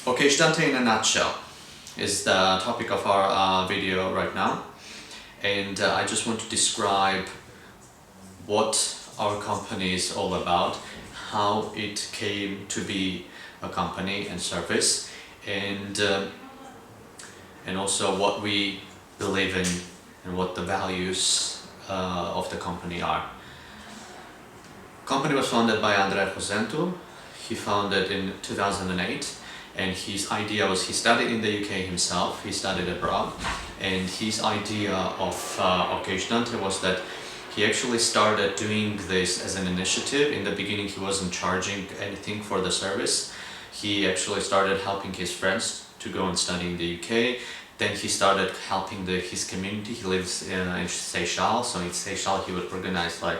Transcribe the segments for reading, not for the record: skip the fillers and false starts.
Okestudante in a nutshell is the topic of our video right now, and I just want to describe what our company is all about, how it came to be a company and service, and also what we believe in and what the values of the company are. Company was founded by Andrea Rosentu. He founded in 2008, and his idea was, he studied in the UK himself, he studied abroad, and his idea of Okestudante was that he actually started doing this as an initiative. In the beginning he wasn't charging anything for the service. He actually started helping his friends to go and study in the UK. Then he started helping his community. He lives in Seychelles, so in Seychelles he would organize like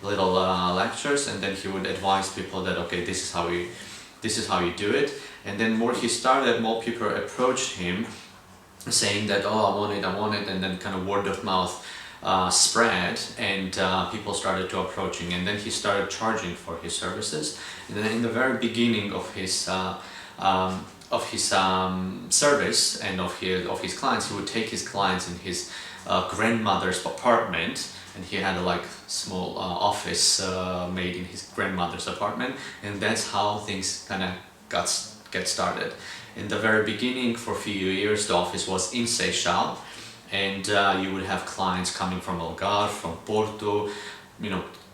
little lectures, and then he would advise people that, okay, this is how you do it. And then more he started, more people approached him saying that, oh, I want it, and then kind of word of mouth spread, and people started to approach him, and then he started charging for his services. And then in the very beginning of his service and of his clients, he would take his clients in his grandmother's apartment, and he had a like small office made in his grandmother's apartment, and that's how things kind of get started. In the very beginning, for a few years, the office was in Seychelles, and you would have clients coming from Algarve, from Porto.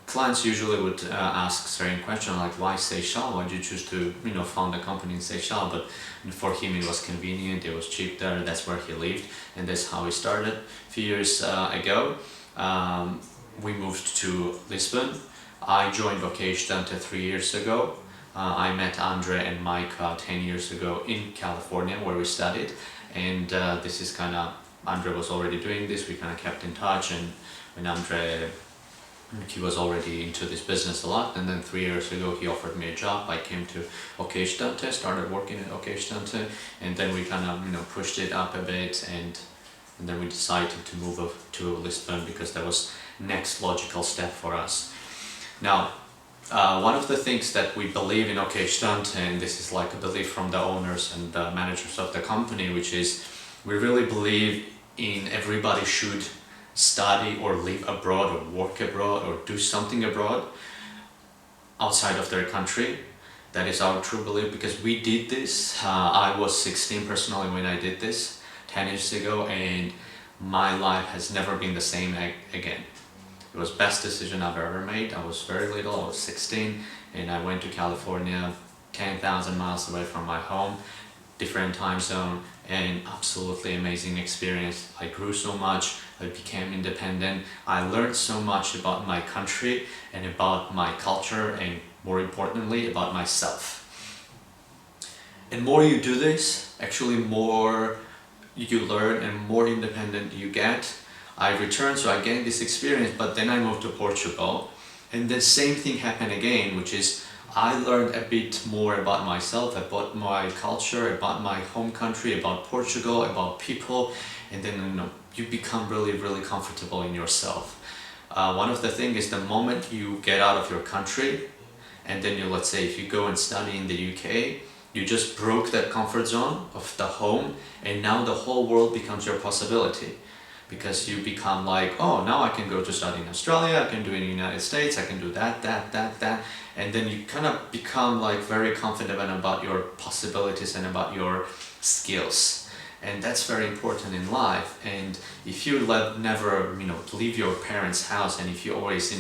Clients usually would ask certain questions like, why Seychelles? Why did you choose to found a company in Seychelles? But for him it was convenient, it was cheap there, that's where he lived, and that's how he started. A few years ago, we moved to Lisbon. I joined Okestudante 3 years ago. I met Andre and Mike 10 years ago in California, where we studied, and this is kind of, Andre was already doing this, we kind of kept in touch, and when Andre, he was already into this business a lot, and then 3 years ago he offered me a job. I came to Okestudante, started working at Okestudante, and then we kind of pushed it up a bit, and then we decided to move up to Lisbon because that was next logical step for us. Now, one of the things that we believe in Okestudante, and this is like a belief from the owners and the managers of the company, which is, we really believe in everybody should study or live abroad or work abroad or do something abroad outside of their country. That is our true belief, because we did this. I was 16 personally when I did this 10 years ago, and my life has never been the same again. It was the best decision I've ever made. I was very little, I was 16, and I went to California, 10,000 miles away from my home, different time zone, and absolutely amazing experience. I grew so much, I became independent, I learned so much about my country and about my culture, and more importantly, about myself. And more you do this, actually more you learn and more independent you get. I returned, so I gained this experience, but then I moved to Portugal, and the same thing happened again, which is I learned a bit more about myself, about my culture, about my home country, about Portugal, about people, and then you become really comfortable in yourself. One of the things is, the moment you get out of your country, and then let's say if you go and study in the UK, you just broke that comfort zone of the home, and now the whole world becomes your possibility. Because you become like, oh, now I can go to study in Australia, I can do it in the United States, I can do that, and then you kind of become like very confident about your possibilities and about your skills, and that's very important in life. And if you never leave your parents' house, and if you always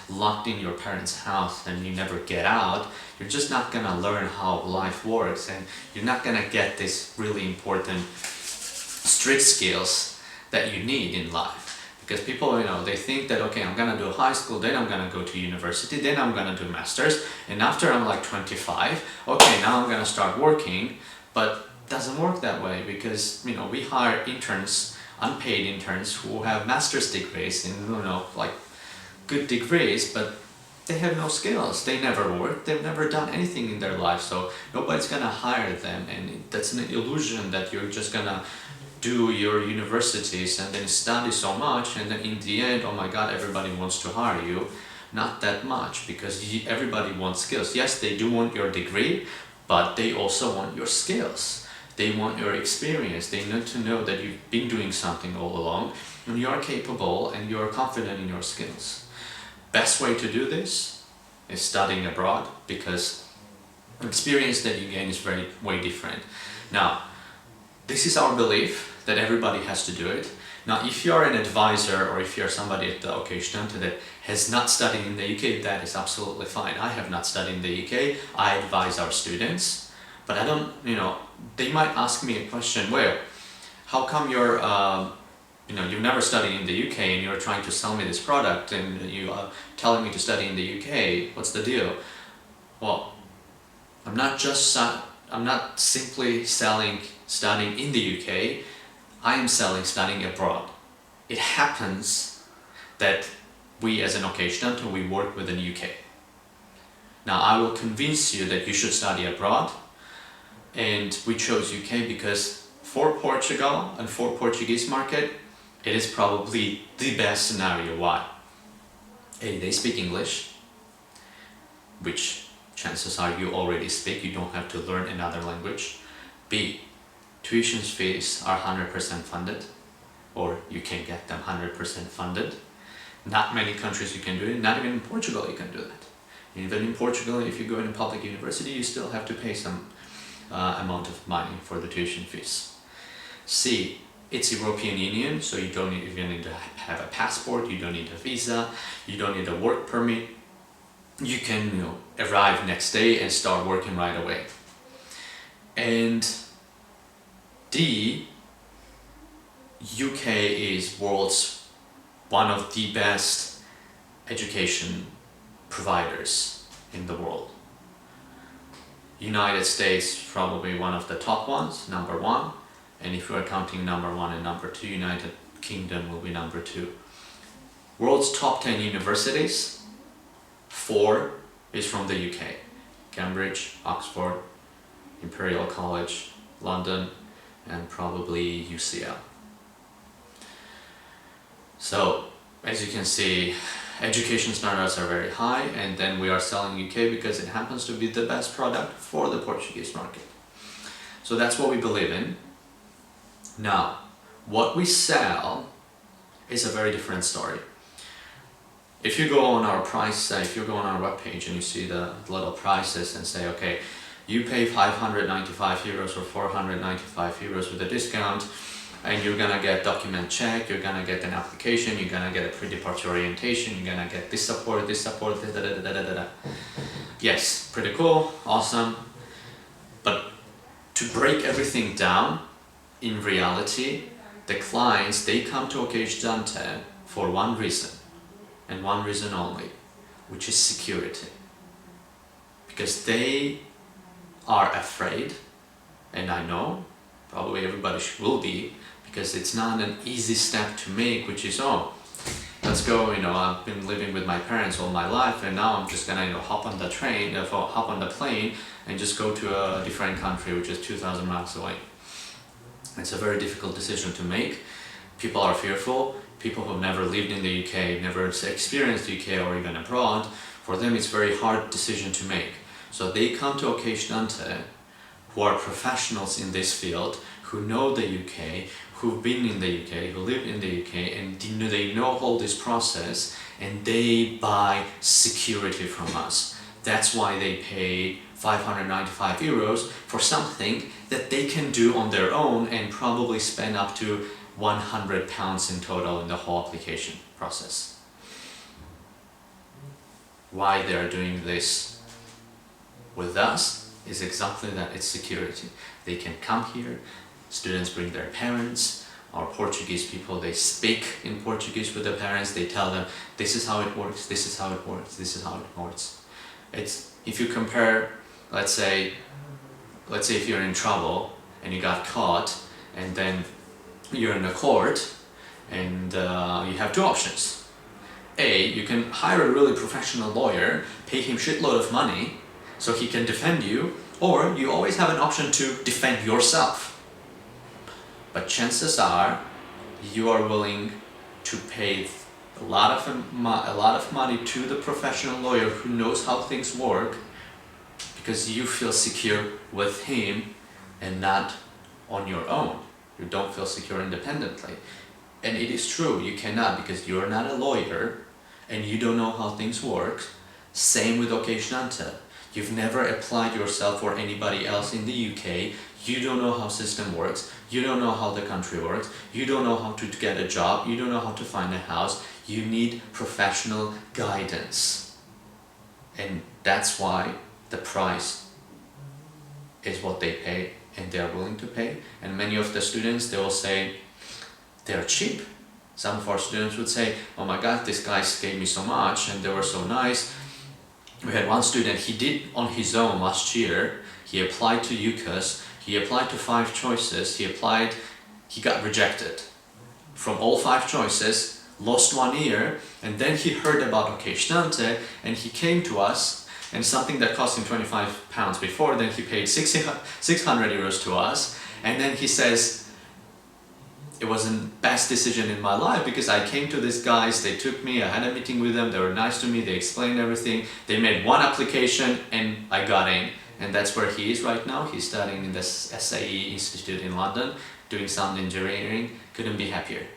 locked in your parents' house and you never get out, you're just not gonna learn how life works, and you're not gonna get this really important street skills that you need in life. Because people, they think that, okay, I'm gonna do high school, then I'm gonna go to university, then I'm gonna do masters, and after I'm like 25, okay, now I'm gonna start working. But it doesn't work that way, because we hire interns, unpaid interns, who have master's degrees and like good degrees, but they have no skills. They never worked, they've never done anything in their life, so nobody's gonna hire them. And that's an illusion that you're just gonna do your universities and then study so much, and then in the end, oh my god, everybody wants to hire you. Not that much, because everybody wants skills. Yes, they do want your degree, but they also want your skills. They want your experience. They need to know that you've been doing something all along and you are capable and you are confident in your skills. Best way to do this is studying abroad, because the experience that you gain is way different. Now, this is our belief that everybody has to do it. Now, if you are an advisor or if you are somebody at the Okestudante that has not studied in the UK, that is absolutely fine. I have not studied in the UK. I advise our students, but I don't, they might ask me a question, well, how come you've never studied in the UK and you're trying to sell me this product and you are telling me to study in the UK, what's the deal? Well, I'm not simply selling studying in the UK, I am selling studying abroad. It happens that we as an Okestudante, we work with the UK. Now I will convince you that you should study abroad, and we chose UK because for Portugal and for Portuguese market, it is probably the best scenario. Why? A, they speak English, which chances are you already speak, you don't have to learn another language. B, tuition fees are 100% funded, or you can get them 100% funded. Not many countries you can do it, not even in Portugal you can do that. Even in Portugal, if you go in a public university, you still have to pay some amount of money for the tuition fees. C, it's European Union, so you don't even need to have a passport, you don't need a visa, you don't need a work permit. You can arrive next day and start working right away. And D, UK is world's one of the best education providers in the world. United States probably one of the top ones, number one, and if you are counting number one and number two, United Kingdom will be number two. World's top 10 universities, 4 is from the UK. Cambridge, Oxford, Imperial College, London, and probably UCL. So, as you can see, education standards are very high, and then we are selling UK because it happens to be the best product for the Portuguese market. So that's what we believe in. Now, what we sell is a very different story. If you go on our if you go on our webpage and you see the little prices and say, okay, you pay 595 euros or 495 euros with a discount, and you're gonna get document check, you're gonna get an application, you're gonna get a pre-departure orientation, you're gonna get this support, da. Yes, pretty cool, awesome. But to break everything down, in reality, the clients, they come to Okestudante for one reason, and one reason only, which is security. Because they are afraid, and I know, probably everybody will be, because it's not an easy step to make, which is, let's go, I've been living with my parents all my life, and now I'm just gonna, hop on the plane, and just go to a different country, which is 2,000 miles away. It's a very difficult decision to make. People are fearful. People who've never lived in the UK, never experienced the UK or even abroad, for them it's a very hard decision to make. So they come to Okestudante, who are professionals in this field, who know the UK, who've been in the UK, who live in the UK, and they know all this process, and they buy security from us. That's why they pay 595 euros for something that they can do on their own and probably spend up to £100 in total in the whole application process. Why they are doing this with us is exactly that, it's security. They can come here, students bring their parents, or Portuguese people, they speak in Portuguese with their parents, they tell them, this is how it works, this is how it works, this is how it works. If you compare, let's say if you're in trouble and you got caught, and then you're in a court, and you have two options. A, you can hire a really professional lawyer, pay him shitload of money, so he can defend you, or you always have an option to defend yourself. But chances are, you are willing to pay a lot of money to the professional lawyer who knows how things work, because you feel secure with him and not on your own. You don't feel secure independently. And it is true, you cannot, because you're not a lawyer and you don't know how things work. Same with Okestudante. You've never applied yourself or anybody else in the UK. You don't know how system works. You don't know how the country works. You don't know how to get a job. You don't know how to find a house. You need professional guidance. And that's why the price is what they pay and they are willing to pay. And many of the students, they will say they're cheap. Some of our students would say, oh my God, these guys gave me so much and they were so nice. We had one student, he did on his own last year. He applied to UCAS, he applied to 5 choices, he got rejected. From all 5 choices, lost 1 year, and then he heard about Okestudante and he came to us, and something that cost him £25 before, then he paid 600 euros to us, and then he says, it was the best decision in my life because I came to these guys, they took me, I had a meeting with them, they were nice to me, they explained everything, they made 1 application and I got in. And that's where he is right now. He's studying in the SAE Institute in London, doing sound engineering. Couldn't be happier.